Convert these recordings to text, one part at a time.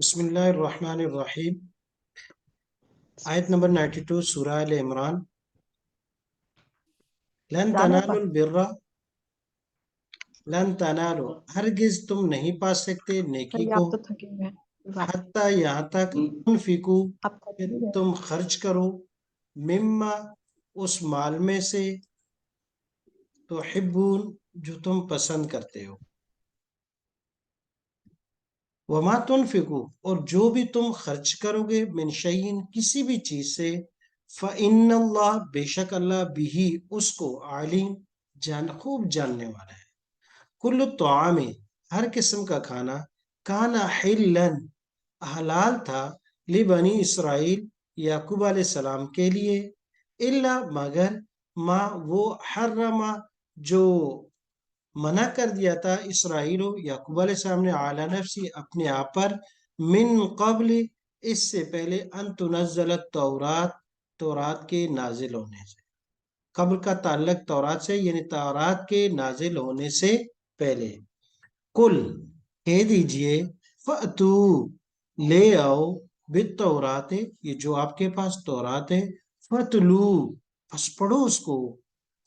بسم اللہ الرحمن الرحیم۔ آیت نمبر 92 سورہ ال عمران۔ لن تنالوا البر، لن تنالوا ہرگز تم نہیں پا سکتے نیکی کو، آپ تو تھکے ہوئے ہیں۔ حتیٰ یہاں تک تنفقو آپ کہ تھک تم خرچ کرو، مما اس مال میں سے، تحبون جو تم پسند کرتے ہو، وما تنفقو اور جو بھی تم خرچ کرو گے، من شیئن کسی بھی چیز سے، فإن اللہ بے شک اللہ بھی اس کو عالم خوب جاننے والا ہے۔ کل طعام ہر قسم کا کھانا، کانا حلن حلال تھا، لبنی اسرائیل یعقوب علیہ السلام کے لیے، الا مگر ما وہ حرما جو منع کر دیا تھا اسرائیل و یعقوب علیہ السلام نے، اعلیٰ نفسی اپنے آپ پر، من قبل اس سے پہلے، ان تنزل التورات تورات کے نازل ہونے سے، قبل کا تعلق تورات سے یعنی تورات کے نازل ہونے سے پہلے۔ کل کہہ دیجئے، فَأْتُو لے آؤ، بالتورات یہ جو آپ کے پاس تورات ہے، فَتْلُو پس پڑھو اس کو،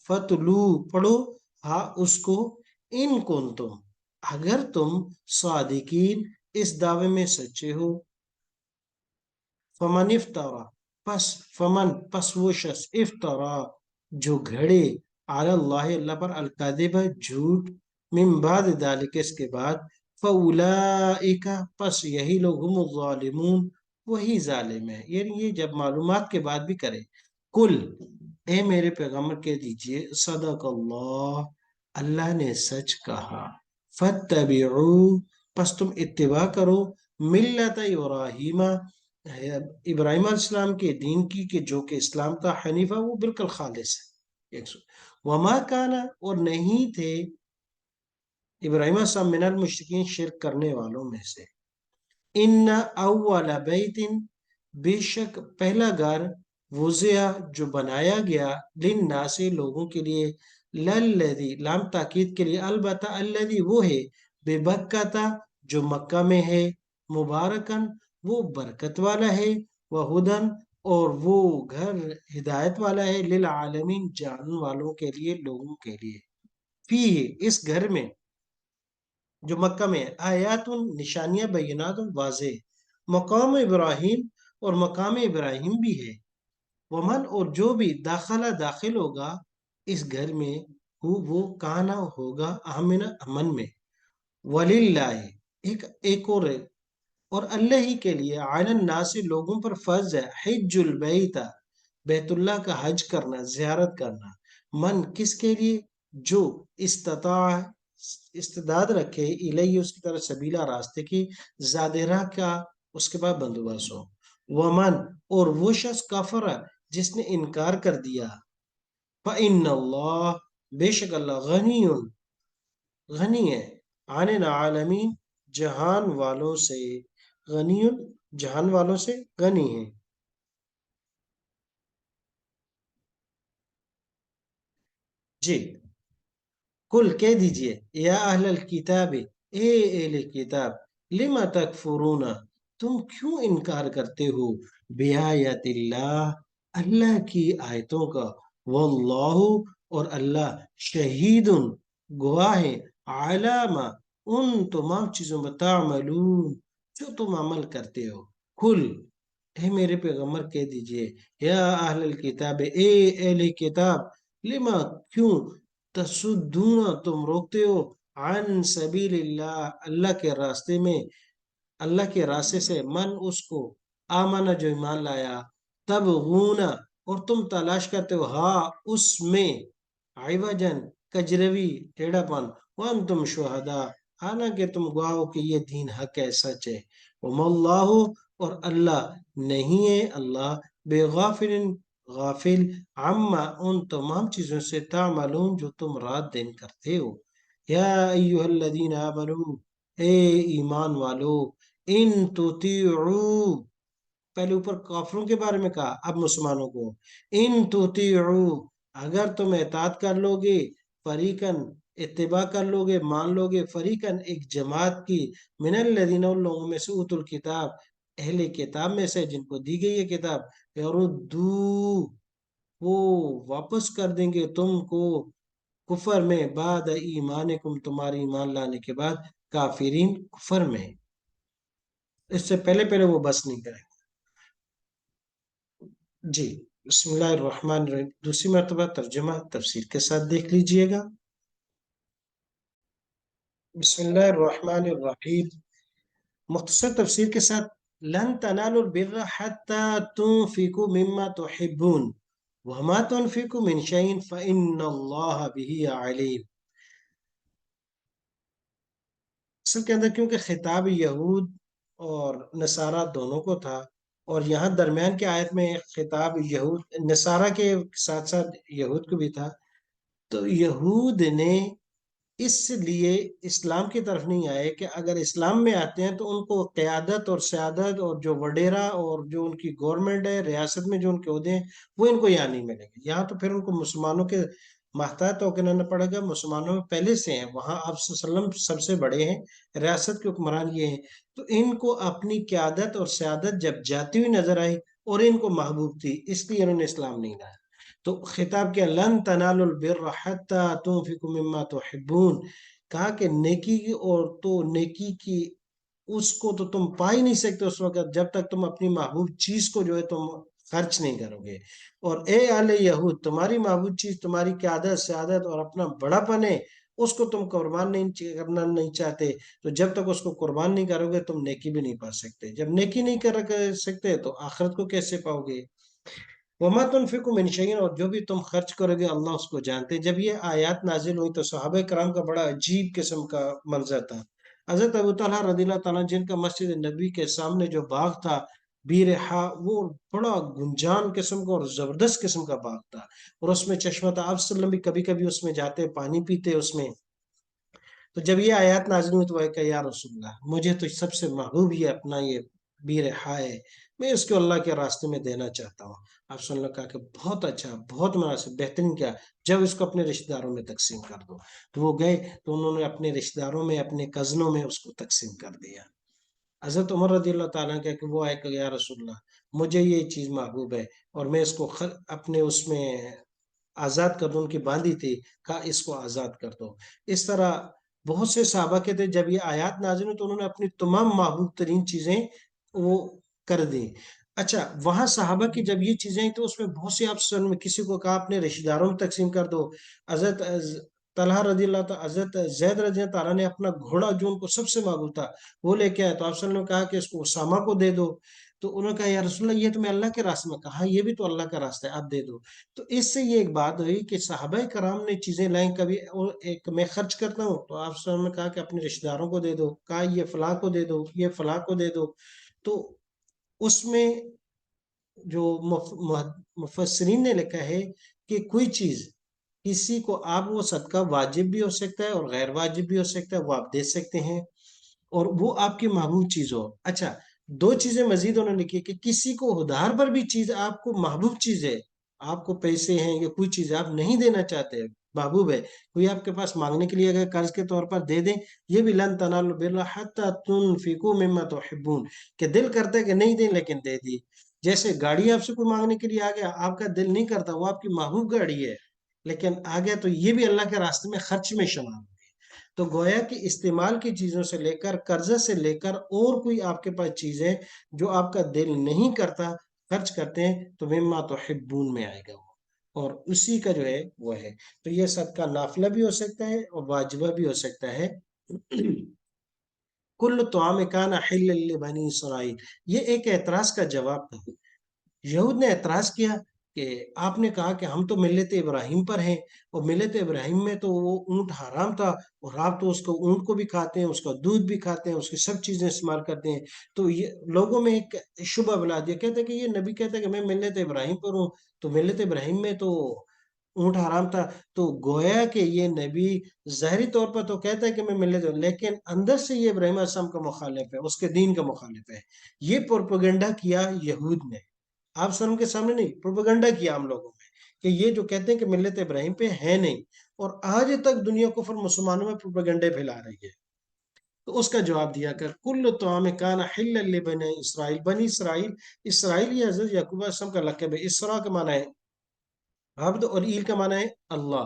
فَتْلُو پڑھو ہاں اس کو، ان کنتم اگر تم صادقین اس دعوے میں سچے ہو، فمن افترا پس وہ شخص افترا جو گھڑے، علی اللہ اللہ پر، الکاذب جھوٹ، من بعد ذالک اس کے بعد، فاولئک پس یہی لوگ، هم الظالمون وہی ظالم ہے، یعنی یہ جب معلومات کے بعد بھی کرے۔ کل اے میرے پیغمبر کہہ دیجئے، صدق اللہ اللہ نے سچ کہا، فاتبعوا پس تم اتباع کرو، ملت ابراہیم ابراہیم علیہ السلام کے دین کی، کہ جو کہ اسلام کا حنیفہ وہ بالکل خالص ہے۔ وما کانا اور نہیں تھے ابراہیم علیہ السلام من المشرکین شرک کرنے والوں میں سے، ان اول بیت بے شک پہلا گھر، وضع جو بنایا گیا، للناس لوگوں کے لیے، للذی لام تاکید کے لیے، البتہ الذی وہ ہے، بے بکتا جو مکہ میں ہے، مبارکن وہ برکت والا ہے، وہدن اور وہ گھر ہدایت والا ہے، للعالمین جاننے والوں کے لیے، لوگوں کے لیے، فی اس گھر میں جو مکہ میں ہے، آیات نشانیاں، بینات واضح، مقام ابراہیم اور مقام ابراہیم بھی ہے، ومن اور جو بھی داخل ہوگا اس گھر میں، وہ کانا ہوگا امن امن میں، وللہ ایک اور اللہ ہی کے لیے، علی الناس لوگوں پر فرض ہے، حج البیت بیت اللہ کا حج کرنا، زیارت کرنا، من کس کے لیے، جو استعداد رکھے، الیہ اس کی طرف، سبیلا راستے کی، زادرہ کا اس کے بعد بندوبست ہو، ومن اور وہ شخص کفر جس نے انکار کر دیا، فإن اللہ بے شک اللہ غنی ہے، عن العالمین جہان والوں سے، غنی جہان والوں سے غنی ہے۔ جی کل کہہ دیجئے، یا اہل الکتاب اے اہل کتاب، لما تکفرون تم کیوں انکار کرتے ہو، بآیات اللہ اللہ کی آیتوں کا، واللہ اور اللہ، شہید گواہ ہے، علامہ ان تمام چیزوں میں، تعملون جو تم عمل کرتے ہو۔ کل اے میرے پیغمبر کہہ دیجئے، یا اہل الکتاب اے اہل کتاب، لما کیوں، تصدون تم روکتے ہو، عن سبیل اللہ اللہ کے راستے میں، اللہ کے راستے سے، من اس کو، آمنہ جو ایمان لایا، تبغون اور تم تلاش کرتے ہو، ہاں اس میں، عوجن کجروی ٹیڑھا پن، وانتم شہداء حالانکہ تم گواہ ہو کہ یہ دین حق ہے، سچ ہے، وما اللہ اور اللہ نہیں ہے اللہ، بے غافل عما ان تمام چیزوں سے، تعملون جو تم رات دن کرتے ہو۔ یا ایہا الذین آمنوا اے ایمان والو، ان تطیعوا پہلے اوپر کافروں کے بارے میں کہا، اب مسلمانوں کو، ان تطیعوا اگر تم اطاعت کر لو گے، فریقاً اتباع کر لو گے، مان لو گے، فریقن ایک جماعت کی، من الذین ان لوگوں میں سے اوت الکتاب، اہل کتاب میں سے جن کو دی گئی ہے کتاب، یردو وہ واپس کر دیں گے تم کو کفر میں، بعد ایمانکم تمہاری ایمان لانے کے بعد، کافرین کفر میں، اس سے پہلے پہلے وہ بس نہیں کریں گے۔ جی بسم اللہ الرحمن الرحیم، دوسری مرتبہ ترجمہ تفسیر کے ساتھ دیکھ لیجئے گا۔ بسم اللہ الرحمن الرحیم، مختصر تفسیر کے ساتھ، لن تنالوا البر حتى تنفقوا مما تحبون وما تنفقوا من شيء فإن الله به عليم۔ اصل کے اندر کیونکہ خطاب یہود اور نصارہ دونوں کو تھا، اور یہاں درمیان کے آیت میں خطاب یہود نصارہ کے ساتھ ساتھ یہود کو بھی تھا، تو یہود نے اس لیے اسلام کی طرف نہیں آئے کہ اگر اسلام میں آتے ہیں تو ان کو قیادت اور سیادت اور جو وڈیرا اور جو ان کی گورنمنٹ ہے، ریاست میں جو ان کے عہدے ہیں، وہ ان کو یہاں نہیں ملیں گے۔ یہاں تو پھر ان کو مسلمانوں کے محتاط ہو کے رہنا پڑے گا، مسلمانوں میں پہلے سے ہیں، وہاں آپ صلی اللہ علیہ وسلم سب سے بڑے ہیں، ریاست کے حکمران یہ ہیں، تو ان کو اپنی قیادت اور سیادت جب جاتی ہوئی نظر آئی اور ان کو محبوب تھی، اس لیے انہوں نے اسلام نہیں لایا۔ تو خطاب کیا، لن تنالوا البر حتى تنفقوا مما تحبون، کہا کہ نیکی کی، اور تو نیکی کی اس کو تو تم پا ہی نہیں سکتے اس وقت جب تک تم اپنی محبوب چیز کو جو ہے تم خرچ نہیں کرو گے۔ اور اے اہل یہود، تمہاری محبوب چیز تمہاری قیادت سیادت اور اپنا بڑا پن ہے، اس کو تم قربان نہیں کرنا نہیں چاہتے، تو جب تک اس کو قربان نہیں کرو گے تم نیکی بھی نہیں پا سکتے، جب نیکی نہیں کر سکتے تو آخرت کو کیسے پاؤ گے؟ وما تنفقوا من شيء، اور جو بھی تم خرچ کرو گے اللہ اس کو جانتے ہیں۔ جب یہ آیات نازل ہوئی تو صحابہ کرام کا بڑا عجیب قسم کا منظر تھا۔ حضرت ابو طلحہ رضی اللہ تعالیٰ جن کا مسجد نبی کے سامنے جو باغ تھا بیرحا، وہ بڑا گنجان قسم کا اور زبردست قسم کا باغ تھا، اور اس میں چشمہ تھا، آپ صلی اللہ علیہ وسلم بھی کبھی کبھی اس میں جاتے، پانی پیتے اس میں۔ تو جب یہ آیات نازل ہوئی تو وہ کہا یا رسول اللہ، مجھے تو سب سے محبوب یہ اپنا یہ بیرحا ہے، میں اس کو اللہ کے راستے میں دینا چاہتا ہوں۔ آپ صلی اللہ نے کہا کہ بہت اچھا، بہت مناسب، بہترین، کیا جب اس کو اپنے رشتہ داروں میں تقسیم کر دو۔ تو وہ گئے تو انہوں نے اپنے رشتہ داروں میں، اپنے کزنوں میں اس کو تقسیم کر دیا۔ حضرت عمر رضی اللہ تعالیٰ کہ وہ آئے کہ یا رسول اللہ، مجھے یہ چیز محبوب ہے اور میں اس کو اپنے اس میں آزاد کر دوں، ان کی باندھی تھی، کہا اس کو آزاد کر دو۔ اس طرح بہت سے صحابہ کے تھے، جب یہ آیات نازل ہوئی تو انہوں نے اپنی تمام محبوب ترین چیزیں وہ کر دی۔ اچھا، وہاں صحابہ کی جب یہ چیزیں تو اس میں بہت سی آپ میں کسی کو کہا اپنے رشتہ داروں میں تقسیم کر دو۔ حضرت طلحہ رضی اللہ تعالیٰ، حضرت زید رضی اللہ تعالیٰ نے اپنا گھوڑا جو ان کو سب سے محبوب تھا وہ لے کے آئے، تو آپ صلی اللہ علیہ وسلم نے کہا کہ اس کو اسامہ کو دے دو۔ تو انہوں نے کہا یا رسول اللہ، یہ تو میں اللہ کے راستے میں، کہا یہ بھی تو اللہ کا راستہ ہے، آپ دے دو۔ تو اس سے یہ ایک بات ہوئی کہ صحابہ کرام نے چیزیں لائیں، کبھی ایک میں خرچ کرتا ہوں تو آپ صلی اللہ علیہ وسلم نے کہا کہ اپنے رشتہ داروں کو دے دو، کہا یہ فلاں کو دے دو، یہ فلاں کو دے دو۔ تو اس میں جو مفسرین نے لکھا ہے کہ کوئی چیز کسی کو آپ، وہ صدقہ واجب بھی ہو سکتا ہے اور غیر واجب بھی ہو سکتا ہے، وہ آپ دے سکتے ہیں، اور وہ آپ کی محبوب چیز ہو۔ اچھا، دو چیزیں مزید انہوں نے لکھی کہ کسی کو ادھار پر بھی چیز آپ کو محبوب چیز ہے، آپ کو پیسے ہیں یا کوئی چیز آپ نہیں دینا چاہتے، محبوب ہے، کوئی آپ کے پاس مانگنے کے لیے اگر قرض کے طور پر دے دیں، یہ بھی لن تنالوا البر حتى تنفقوا مما تحبون، کہ دل کرتا ہے کہ نہیں دیں لیکن دے دی۔ جیسے گاڑی آپ سے کوئی مانگنے کے لیے آ گیا، آپ کا دل نہیں کرتا، وہ آپ کی محبوب گاڑی ہے لیکن آ گیا، تو یہ بھی اللہ کے راستے میں خرچ میں شمار ہے۔ تو گویا کہ استعمال کی چیزوں سے لے کر، قرضے سے لے کر، اور کوئی آپ کے پاس چیز ہے جو آپ کا دل نہیں کرتا، خرچ کرتے ہیں، تو مما تحبون میں آئے گا وہ، اور اسی کا جو ہے وہ ہے۔ تو یہ صدقہ نافلہ بھی ہو سکتا ہے اور واجبہ بھی ہو سکتا ہے۔ کل طعام کان حلا لبنی اسرائیل، یہ ایک اعتراض کا جواب تھا۔ یہود نے اعتراض کیا کہ آپ نے کہا کہ ہم تو ملت ابراہیم پر ہیں، اور ملت ابراہیم میں تو وہ اونٹ حرام تھا، اور آپ تو اس کو اونٹ کو بھی کھاتے ہیں، اس کا دودھ بھی کھاتے ہیں، اس کی سب چیزیں استعمال کرتے ہیں۔ تو یہ لوگوں میں ایک شبہ بلا دیا، کہتے ہیں کہ یہ نبی کہتا ہے کہ میں ملت ابراہیم پر ہوں، تو ملت ابراہیم میں تو اونٹ حرام تھا۔ تو گویا کہ یہ نبی ظاہری طور پر تو کہتا ہے کہ میں ملت ہوں، لیکن اندر سے یہ ابراہیم علیہ السلام کا مخالف ہے، اس کے دین کا مخالف ہے۔ یہ پروپیگنڈا کیا یہود نے، آپ سرم کے سامنے نہیں، پروپیگنڈا کیا ہم لوگوں میں، کہ یہ جو کہتے ہیں کہ ملت ابراہیم پہ ہے نہیں۔ اور آج تک دنیا کفر مسلمانوں میں پروپیگنڈے پھیلا رہی ہے۔ تو اس کا جواب دیا کر کل طعام کان حلا لبنی اسرائیل، بنی اسرائیل، اسرائیل یہ حضرت یعقوب علیہ السلام کا لقب ہے۔ اسرا کا معنی ہے عبد، اور ایل کا معنی ہے اللہ۔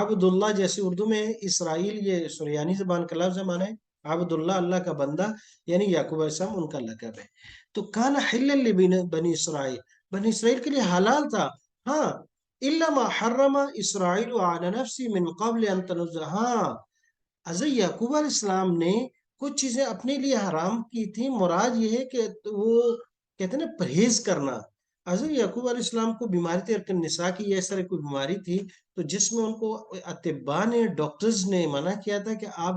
عبد اللہ جیسے اردو میں ہے، اسرائیل یہ سریانی زبان کا لفظ ہے، معنی ہے عبد اللہ، اللہ کا بندہ، یعنی یعقوب علیہ السلام ان کا لقب ہے۔ تو کان حلا بنی اسرائیل، بنی اسرائیل کے لیے حلال تھا، ہاں، الا ما حرم اسرائیل علی نفسی من قبل ان تنزل، ہاں، حضرت یعقوب علیہ السلام نے کچھ چیزیں اپنے لیے حرام کی تھی، مراد یہ ہے کہ وہ کہتے ہیں نا پرہیز کرنا۔ حضرت یعقوب علیہ السلام کو بیماری تھی ارکن نساء کی، اس طرح کوئی بیماری تھی، تو جس میں ان کو اطباء نے، ڈاکٹرز نے منع کیا تھا کہ آپ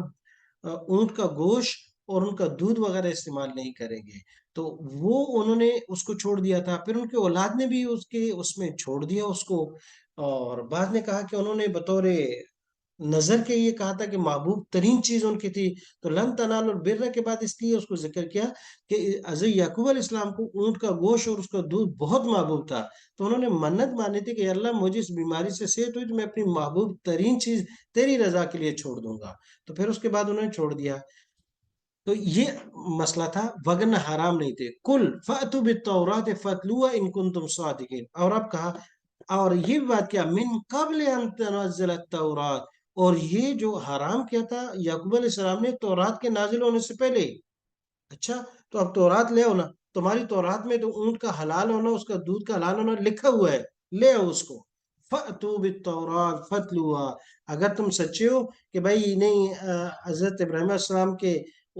اونٹ کا گوشت اور ان کا دودھ وغیرہ استعمال نہیں کریں گے، تو وہ انہوں نے اس کو چھوڑ دیا تھا۔ پھر ان کے اولاد نے بھی اس میں چھوڑ دیا اس کو، اور بعد نے کہا کہ انہوں نے بطور نظر کے یہ کہا تھا کہ محبوب ترین چیز ان کی تھی، تو لن تنال اور بر کے بعد اس لیے اس کو ذکر کیا کہ حضرت یعقوب علیہ السلام کو اونٹ کا گوشت اور اس کا دودھ بہت محبوب تھا، تو انہوں نے منت مانی تھی کہ اللہ مجھے اس بیماری سے صحت ہوئی تو میں اپنی محبوب ترین چیز تیری رضا کے لیے چھوڑ دوں گا، تو پھر اس کے بعد انہوں نے چھوڑ دیا۔ تو یہ مسئلہ تھا، وگن حرام نہیں تھے۔ کل فاتو بالتورات فتلوها ان کنتم صادقین، اور اب کہا، اور یہ بات کیا من قبل ان تنزل التورات، اور یہ جو حرام کیا تھا یعقوب علیہ السلام نے تورات کے نازل ہونے سے پہلے۔ اچھا، تو اب تورات لے آؤ نا، تمہاری تورات میں تو اونٹ کا حلال ہونا، اس کا دودھ کا حلال ہونا لکھا ہوا ہے، لے آؤ اس کو۔ فَأْتُوا بِالتَّوْرَاتِ فَاتْلُوهَا، اگر تم سچے ہو کہ بھائی نہیں حضرت ابراہیم علیہ السلام کے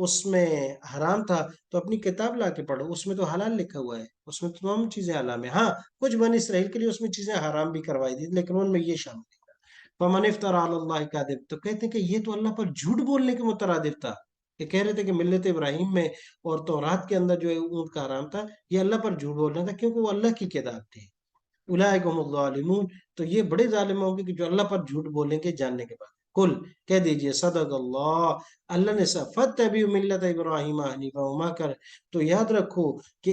اس میں حرام تھا، تو اپنی کتاب لا کے پڑھو، اس میں تو حلال لکھا ہوا ہے، اس میں تمام چیزیں حلال ہیں۔ ہاں، کچھ بنی اسرائیل کے لیے اس میں چیزیں حرام بھی کروائی تھی، لیکن ان میں یہ شامل نہیں تھا۔ فَمَنِ افْتَرَىٰ عَلَى اللَّهِ كَاذِبًا، تو کہتے ہیں کہ یہ تو اللہ پر جھوٹ بولنے کے مترادف تھا، کہ کہہ رہے تھے کہ ملت ابراہیم میں اور تورات کے اندر جو ہے اونٹ کا حرام تھا، یہ اللہ پر جھوٹ بول رہا تھا، کیونکہ وہ اللہ کی کتاب تھی۔ اولئک هم الظالمون، تو یہ بڑے ظالم ہوں گے کہ جو اللہ پر جھوٹ بولیں گے جاننے کے بعد۔ کل کہہ دیجئے صدق اللہ، اللہ نے فتبعوا ملت ابراہیم حنیفا وما کر، تو یاد رکھو کہ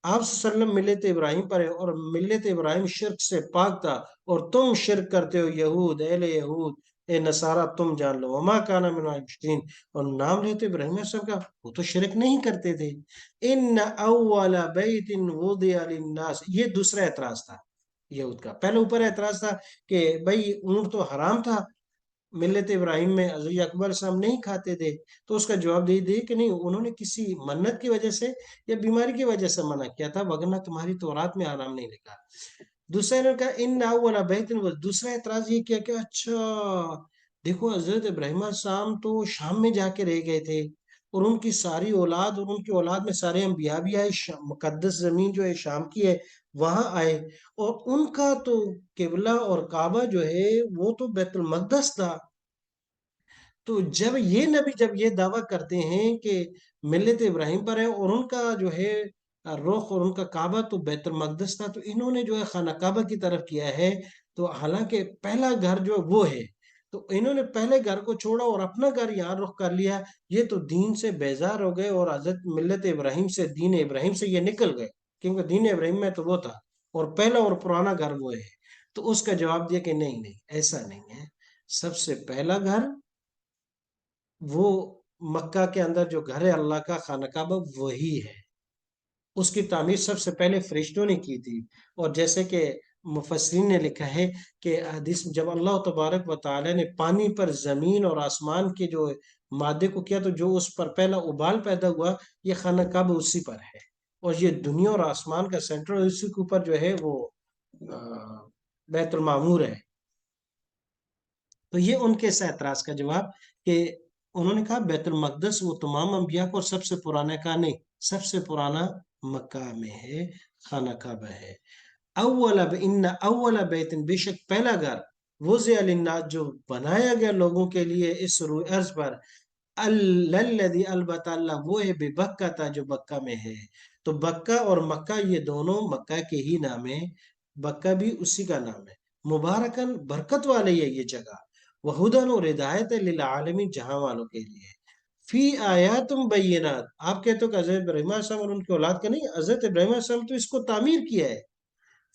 آپ صلی اللہ علیہ وسلم ملت ابراہیم پر ہے، اور ملت ابراہیم شرک سے پاک تھا، اور تم شرک کرتے ہو یہود، اہل یہود، اے نصارہ تم جان لو، وما کان من المشرکین، اور نام لیتے ابراہیم علیہ السلام کا، وہ تو شرک نہیں کرتے تھے۔ ان اول بیت وضع للناس، یہ دوسرا اعتراض تھا یہود کا۔ پہلے اوپر اعتراض تھا کہ بھائی اونٹ تو حرام تھا ملت ابراہیم میں، حضرت یعقوب علیہ السلام نہیں کھاتے تھے، تو اس کا جواب دے دی کہ نہیں، انہوں نے کسی منت کی وجہ سے یا بیماری کی وجہ سے منع کیا تھا، وگرنہ تمہاری تورات میں حرام نہیں لکھا۔ دوسرا انہوں نے کہا ان اول بیت، دوسرا اعتراض یہ کیا کہ اچھا دیکھو حضرت ابراہیم علیہ السلام تو شام میں جا کے رہ گئے تھے، اور ان کی ساری اولاد اور ان کی اولاد میں سارے انبیاء بھی آئے، مقدس زمین جو ہے شام کی ہے وہاں آئے، اور ان کا تو قبلہ اور کعبہ جو ہے وہ تو بیت المقدس تھا۔ تو جب یہ نبی جب یہ دعویٰ کرتے ہیں کہ ملت ابراہیم پر ہے اور ان کا جو ہے رخ اور ان کا کعبہ تو بیت المقدس تھا، تو انہوں نے جو ہے خانہ کعبہ کی طرف کیا ہے، تو حالانکہ پہلا گھر جو وہ ہے، تو انہوں نے پہلے گھر کو چھوڑا اور اپنا گھر یہاں رخ کر لیا، یہ تو دین سے بیزار ہو گئے، اور حضرت ملت ابراہیم سے، دین ابراہیم سے یہ نکل گئے، کیونکہ دین ابراہیم میں تو وہ تھا، اور پہلا اور پرانا گھر وہ ہے۔ تو اس کا جواب دیا کہ نہیں نہیں، ایسا نہیں ہے، سب سے پہلا گھر وہ مکہ کے اندر جو گھر ہے اللہ کا خانہ کعبہ وہی ہے، اس کی تعمیر سب سے پہلے فرشتوں نے کی تھی، اور جیسے کہ مفسرین نے لکھا ہے کہ حدیث جب اللہ تبارک و تعالی نے پانی پر زمین اور آسمان کے جو مادے کو کیا، تو جو اس پر پہلا ابال پیدا ہوا یہ خانہ کعبہ اسی پر ہے، اور یہ دنیا اور آسمان کا سینٹر، اسی کے اوپر جو ہے وہ بیت المعمور ہے۔ تو یہ ان کے اس اعتراض کا جواب کہ انہوں نے کہا بیت المقدس وہ تمام انبیاء کو، اور سب سے پرانا کا نہیں، سب سے پرانا مکہ میں ہے، خانہ کعبہ ہے۔ ان اول بیت، بے شک پہلا گھر، وضع للناس جو بنایا گیا لوگوں کے لیے اس روئے ارض پر، الذی، البتہ اللہ وہ ہے، بے بکہ تھا جو بکہ میں ہے۔ تو بکہ اور مکہ یہ دونوں مکہ کے ہی نام ہے، بکہ بھی اسی کا نام ہے، مبارکن برکت والی ہے یہ جگہ، وہدن اور ہدایت ہے للعالمین جہاں والوں کے لیے، فی آیات بینات، آپ کہتے ہو کہ حضرت ابراہیم علیہ السلام اور ان کی اولاد کا نہیں، حضرت ابراہیم علیہ السلام تو اس کو تعمیر کیا ہے،